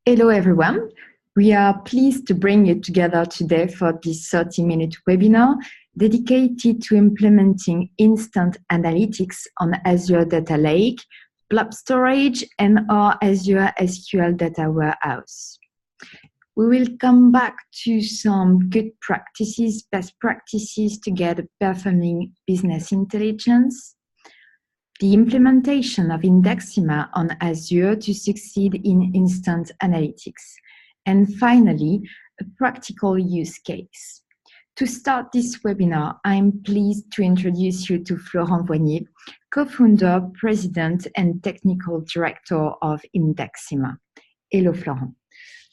Hello everyone. We are pleased to bring you together today for this 30-minute webinar dedicated to implementing instant analytics on Azure Data Lake, blob storage, and our Azure SQL Data Warehouse. We will come back to some good practices, best practices to get a performing business intelligence, the implementation of Indexima on Azure to succeed in instant analytics, and finally, a practical use case. To start this webinar, I'm pleased to introduce you to Florent Voignier, co-founder, president, and technical director of Indexima. Hello, Florent.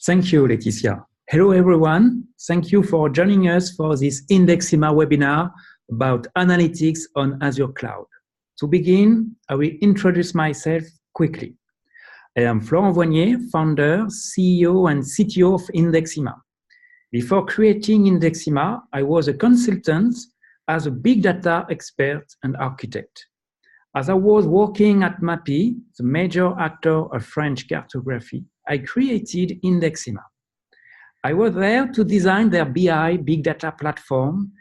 Thank you, Laetitia. Hello, everyone. Thank you for joining us for this Indexima webinar about analytics on Azure Cloud. To begin, I will introduce myself quickly. I am Florent Voignier, founder, CEO, and CTO of Indexima. Before creating Indexima, I was a consultant as a big data expert and architect. As I was working at MAPI, the major actor of French cartography, I created Indexima. I was there to design their BI, big data platform,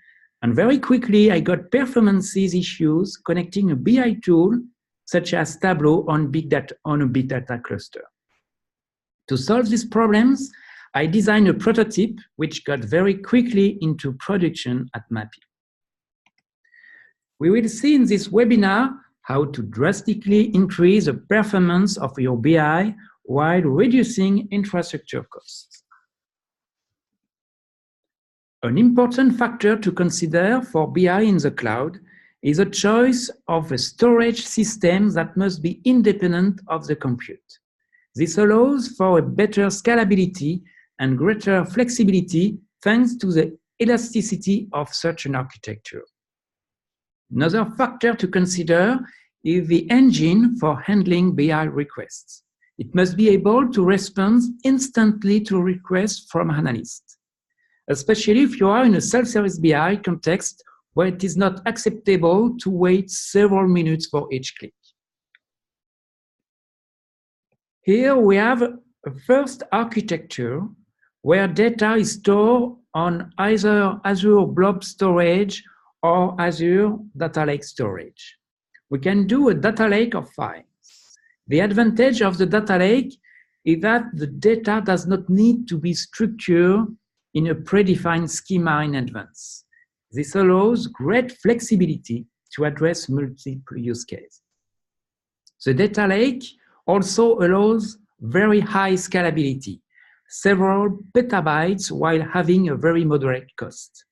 and very quickly I got performances issues connecting a BI tool such as Tableau on a big data cluster. To solve these problems, I designed a prototype which got very quickly into production at MAPI. We will see in this webinar how to drastically increase the performance of your BI while reducing infrastructure costs. An important factor to consider for BI in the cloud is a choice of a storage system that must be independent of the compute. This allows for a better scalability and greater flexibility thanks to the elasticity of such an architecture. Another factor to consider is the engine for handling BI requests. It must be able to respond instantly to requests from analysts, especially if you are in a self-service BI context where it is not acceptable to wait several minutes for each click. Here we have a first architecture where data is stored on either Azure Blob Storage or Azure Data Lake Storage. We can do a data lake of files. The advantage of the data lake is that the data does not need to be structured in a predefined schema in advance. This allows great flexibility to address multiple use cases. The data lake also allows very high scalability, several petabytes while having a very moderate cost.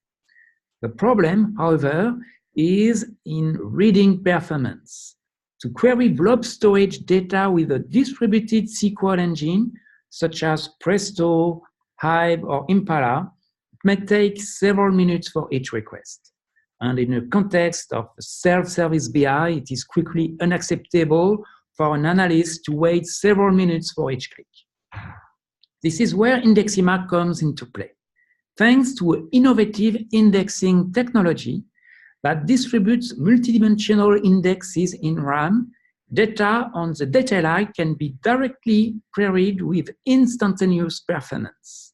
The problem, however, is in reading performance. To query blob storage data with a distributed SQL engine, such as Presto, Hive, or Impala, it may take several minutes for each request. And in a context of self-service BI, it is quickly unacceptable for an analyst to wait several minutes for each click. This is where Indexima comes into play. Thanks to an innovative indexing technology that distributes multidimensional indexes in RAM, data on the data lake can be directly queried with instantaneous performance.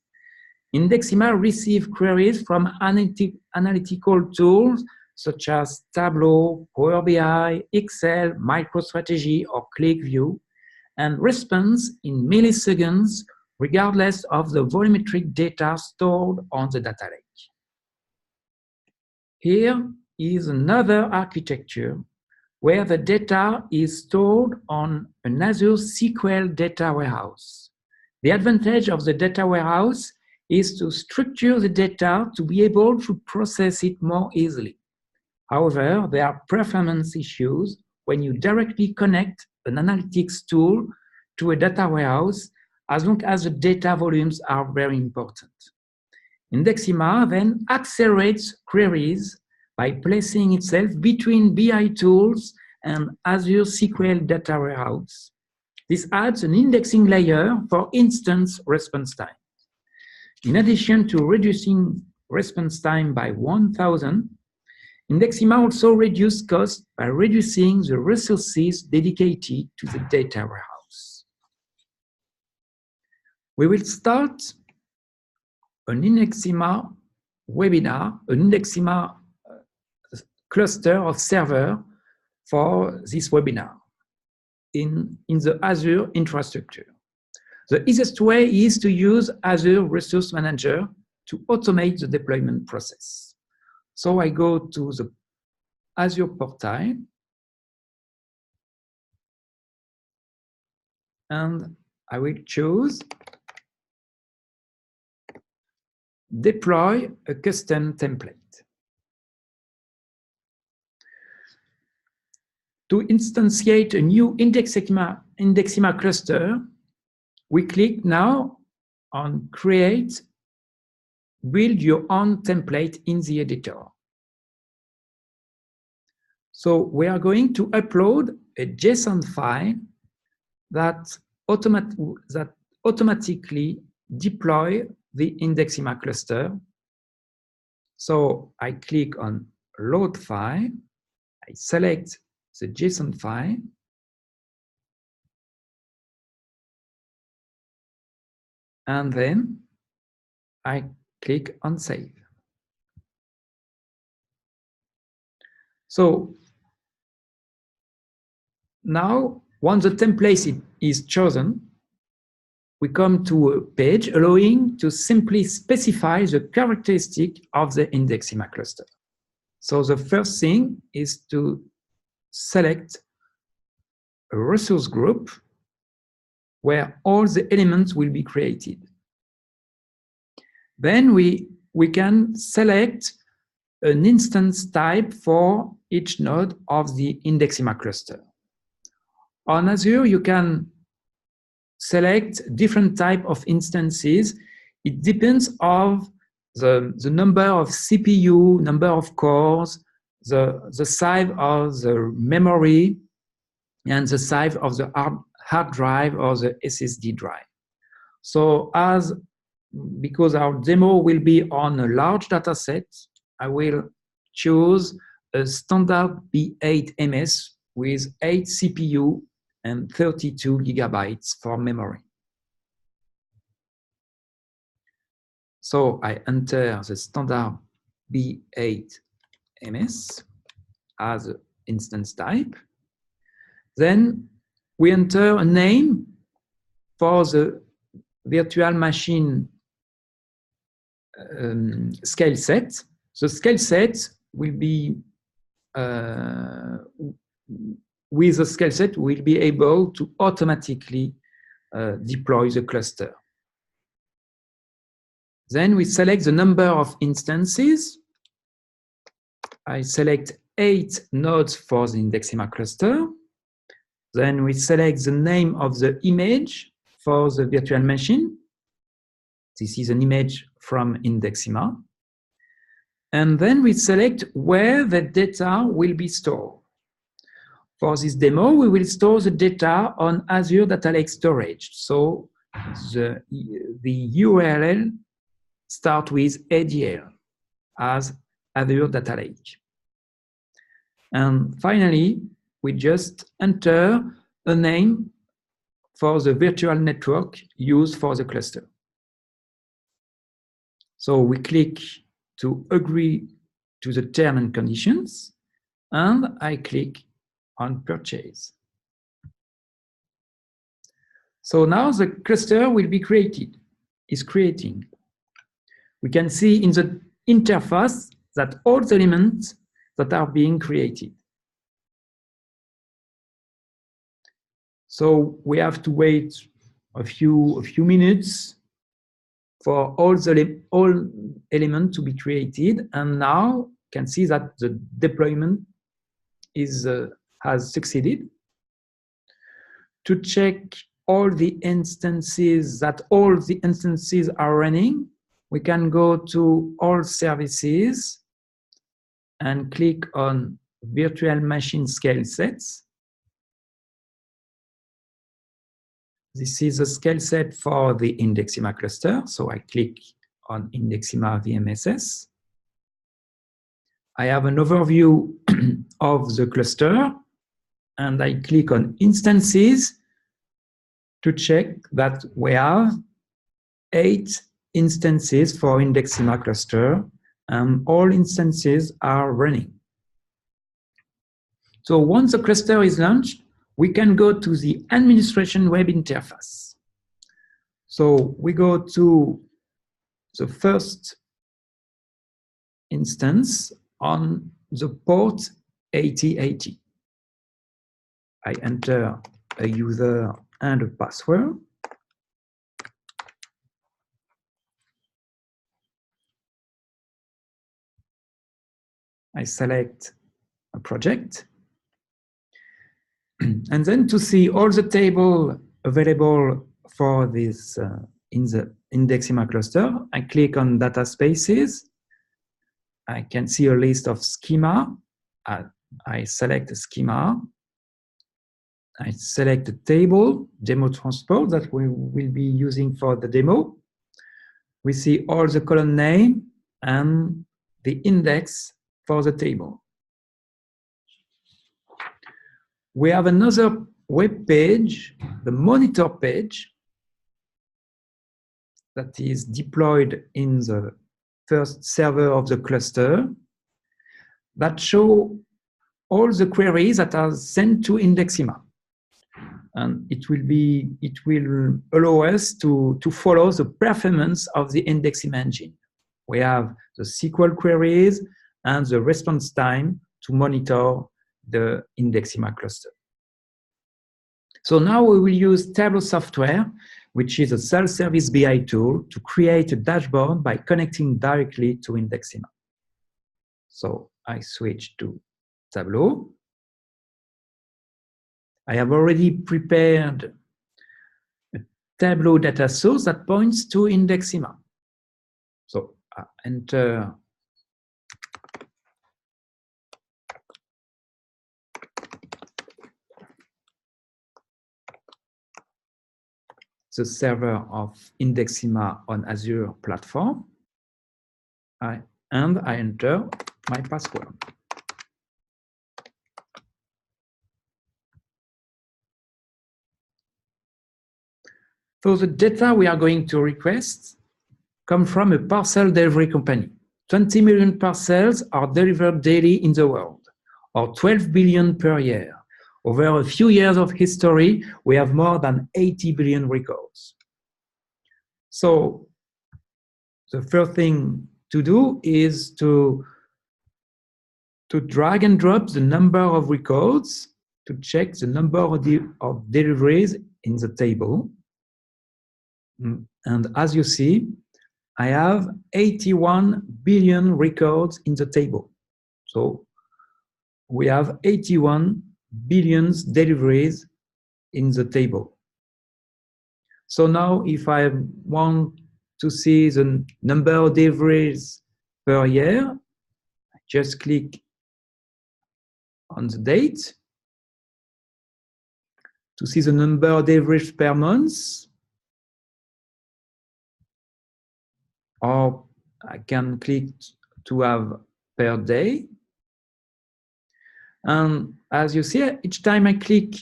Indexima receives queries from analytical tools such as Tableau, Power BI, Excel, MicroStrategy, or ClickView, and responds in milliseconds regardless of the volumetric data stored on the data lake. Here is another architecture where the data is stored on an Azure SQL data warehouse. The advantage of the data warehouse is to structure the data to be able to process it more easily. However, there are performance issues when you directly connect an analytics tool to a data warehouse, as long as the data volumes are very important. Indexima then accelerates queries by placing itself between BI tools and Azure SQL data warehouse. This adds an indexing layer for instant response time. In addition to reducing response time by 1,000, Indexima also reduced costs by reducing the resources dedicated to the data warehouse. we will start an Indexima webinar, an Indexima cluster of server for this webinar in the Azure infrastructure. The easiest way is to use Azure Resource Manager to automate the deployment process. So I go to the Azure portal and I will choose deploy a custom template. To instantiate a new Indexima cluster, we click now on Create, Build Your Own Template in the editor. So we are going to upload a JSON file that automatically deploy the Indexima cluster. So I click on Load File, I select the JSON file, and then I click on Save. So now, once the template is chosen, we come to a page allowing to simply specify the characteristic of the Indexima cluster. So the first thing is to select a resource group where all the elements will be created. Then we can select an instance type for each node of the Indexima cluster. On Azure, you can select different type of instances. It depends on the number of CPU, number of cores, the size of the memory, and the size of the hard drive or the SSD drive. So because our demo will be on a large data set, I will choose a standard B8 MS with 8 CPU and 32 gigabytes for memory. So I enter the standard B8 MS as an instance type. Then we enter a name for the virtual machine scale set. The scale set will be with the scale set, we'll be able to automatically deploy the cluster. Then we select the number of instances. I select 8 nodes for the Indexima cluster. Then we select the name of the image for the virtual machine. This is an image from Indexima. And then we select where the data will be stored. For this demo, we will store the data on Azure Data Lake Storage. So the URL starts with ADL as Azure Data Lake. And finally, we just enter a name for the virtual network used for the cluster. So we click to agree to the terms and conditions, and I click on purchase. So now the cluster will be is creating. We can see in the interface that all the elements that are being created. So we have to wait a few minutes for all elements to be created, and now you can see that the deployment has succeeded. To check all the instances are running, we can go to all services and click on virtual machine scale sets. This is a scale set for the Indexima cluster. So I click on Indexima VMSS. I have an overview of the cluster, and I click on instances to check that we have 8 instances for Indexima cluster, and all instances are running. So once the cluster is launched, we can go to the administration web interface. So we go to the first instance on the port 8080. I enter a user and a password. I select a project. And then to see all the table available for this in the Indexima cluster, I click on data spaces. I can see a list of schema. I select a schema. I select a table, demo transport, that we will be using for the demo. We see all the column name and the index for the table. We have another web page, the monitor page, that is deployed in the first server of the cluster, that show all the queries that are sent to Indexima. And it will allow us to follow the performance of the Indexima engine. We have the SQL queries and the response time to monitor the Indexima cluster. So now we will use Tableau software, which is a self-service BI tool, to create a dashboard by connecting directly to Indexima. So I switch to Tableau. I have already prepared a Tableau data source that points to Indexima. So I enter the server of Indexima on Azure platform, and I enter my password. So the data we are going to request come from a parcel delivery company. 20 million parcels are delivered daily in the world, or 12 billion per year. Over a few years of history, we have more than 80 billion records. So the first thing to do is to drag and drop the number of records to check the number of deliveries in the table. And as you see, I have 81 billion records in the table. So we have 81 billion deliveries in the table. So now if I want to see the number of deliveries per year, I just click on the date. To see the number of deliveries per month, or I can click to have per day. And as you see, each time I click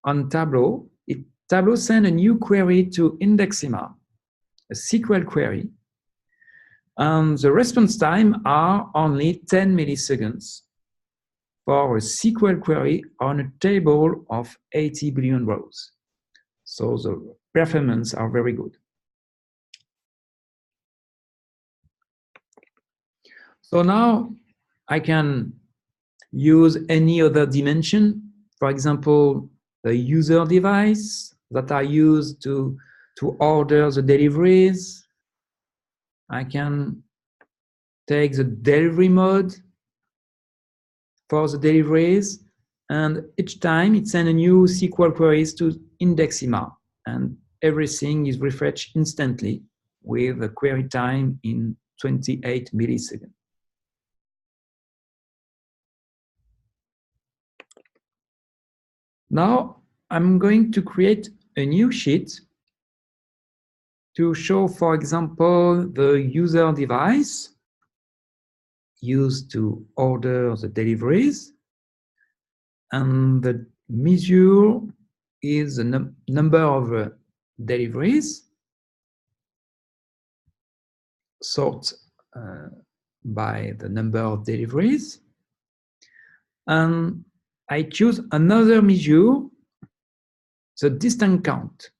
on Tableau, Tableau sends a new query to Indexima, a SQL query. And the response time are only 10 milliseconds for a SQL query on a table of 80 billion rows. So the performance are very good. So now I can use any other dimension, for example, the user device that I use to order the deliveries. I can take the delivery mode for the deliveries, and each time it sends a new SQL queries to Indexima, and everything is refreshed instantly with a query time in 28 milliseconds. Now I'm going to create a new sheet to show, for example, the user device used to order the deliveries, and the measure is the number of deliveries, sort by the number of deliveries. And I choose another measure, the distance count.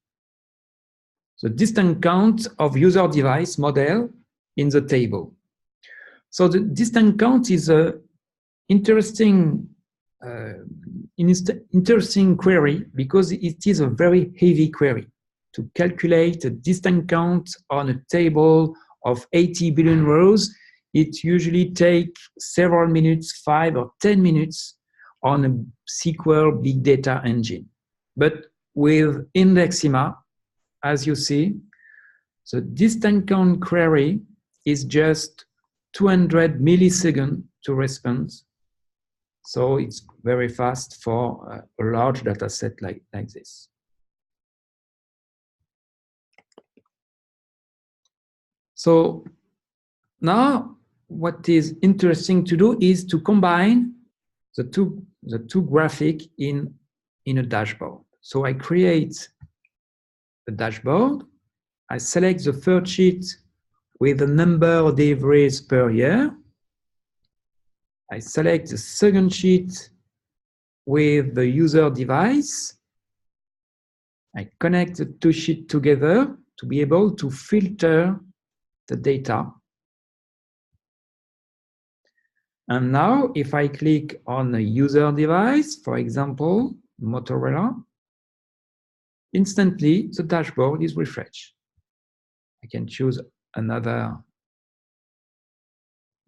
The distance count of user device model in the table. So the distance count is an interesting query because it is a very heavy query. To calculate a distance count on a table of 80 billion rows, it usually takes several minutes, 5 or 10 minutes on a SQL big data engine. But with Indexima, as you see, the distance count query is just 200 milliseconds to respond. So it's very fast for a large data set like this. So now what is interesting to do is to combine the two graphics in a dashboard. So I create a dashboard. I select the first sheet with the number of deliveries per year. I select the second sheet with the user device. I connect the two sheets together to be able to filter the data. And now if I click on a user device, for example, Motorola, instantly the dashboard is refreshed. I can choose another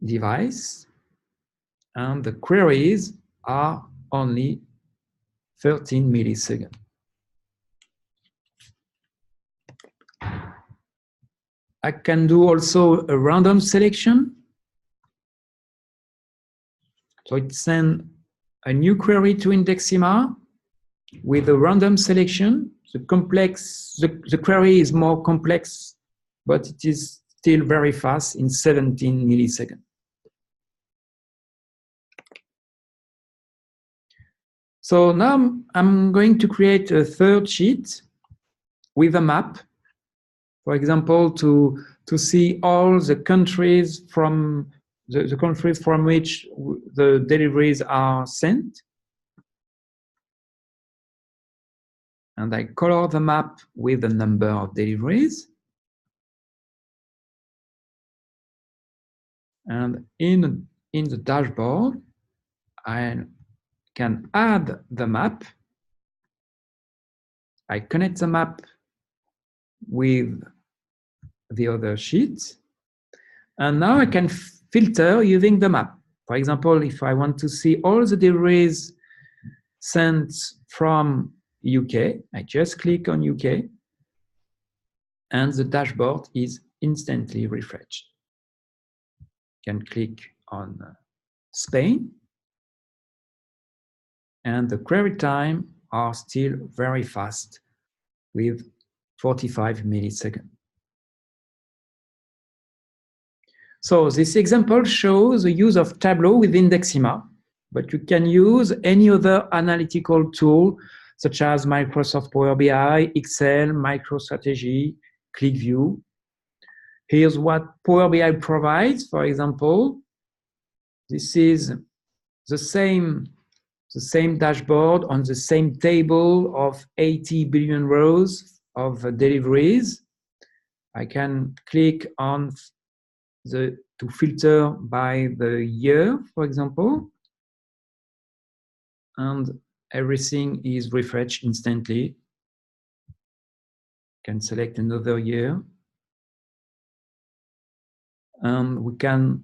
device, and the queries are only 13 milliseconds. I can do also a random selection. So it sends a new query to Indexima with a random selection. The query is more complex, but it is still very fast in 17 milliseconds. So now I'm going to create a third sheet with a map, for example, to see all the countries from the countries from which the deliveries are sent. And I color the map with the number of deliveries. And in the dashboard, I can add the map. I connect the map with the other sheet. And now I can filter using the map. For example, if I want to see all the deliveries sent from UK, I just click on UK, and the dashboard is instantly refreshed. I can click on Spain, and the query time are still very fast with 45 milliseconds. So this example shows the use of Tableau with Indexima, but you can use any other analytical tool such as Microsoft Power BI, Excel, MicroStrategy, ClickView. Here's what Power BI provides. For example, this is the same dashboard on the same table of 80 billion rows of deliveries. I can click on to filter by the year, for example, and everything is refreshed instantly. Can select another year, and we can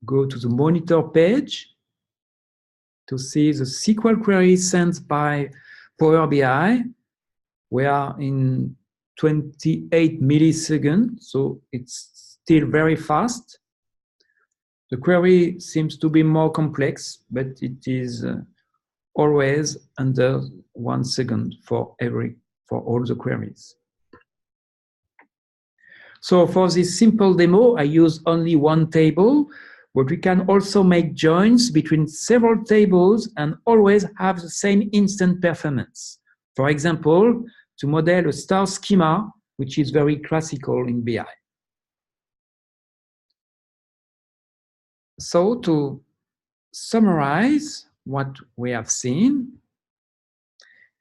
go to the monitor page to see the SQL query sent by Power BI. We are in 28 milliseconds, so it's still very fast. The query seems to be more complex, but it is always under 1 second for all the queries. So for this simple demo, I use only one table, but we can also make joins between several tables and always have the same instant performance. For example, to model a star schema, which is very classical in BI. So to summarize what we have seen,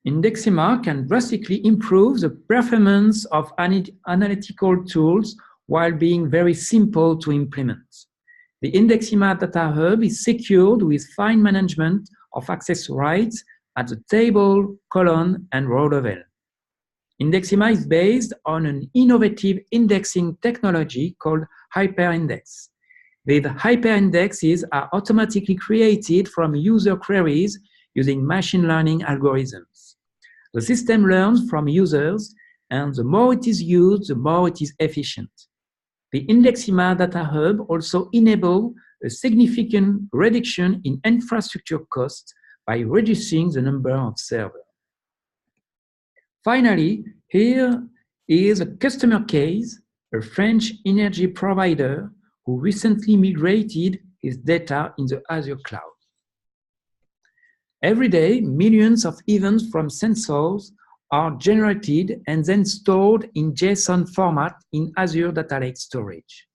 Indexima can drastically improve the performance of analytical tools while being very simple to implement. The Indexima Data Hub is secured with fine management of access rights at the table, column, and row level. Indexima is based on an innovative indexing technology called hyperindex. These hyperindexes are automatically created from user queries using machine learning algorithms. The system learns from users, and the more it is used, the more it is efficient. The Indexima Data Hub also enables a significant reduction in infrastructure costs by reducing the number of servers. Finally, here is a customer case, a French energy provider who recently migrated his data in the Azure cloud. Every day, millions of events from sensors are generated and then stored in JSON format in Azure Data Lake storage.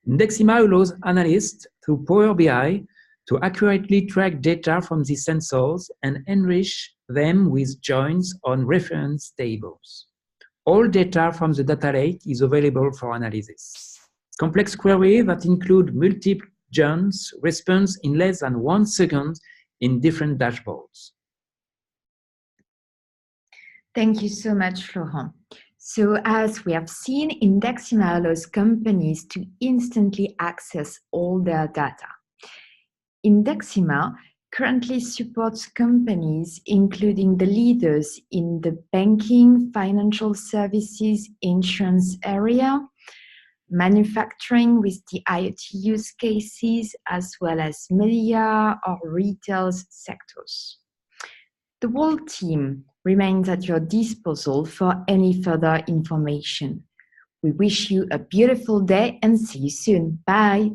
Indexima allows analysts through Power BI to accurately track data from these sensors and enrich them with joins on reference tables. All data from the data lake is available for analysis. Complex queries that include multiple joins respond in less than 1 second in different dashboards. Thank you so much, Florent. So as we have seen, Indexima allows companies to instantly access all their data. Indexima currently supports companies, including the leaders in the banking, financial services, insurance area, manufacturing with the IoT use cases, as well as media or retail sectors. The whole team remains at your disposal for any further information. We wish you a beautiful day and see you soon. Bye.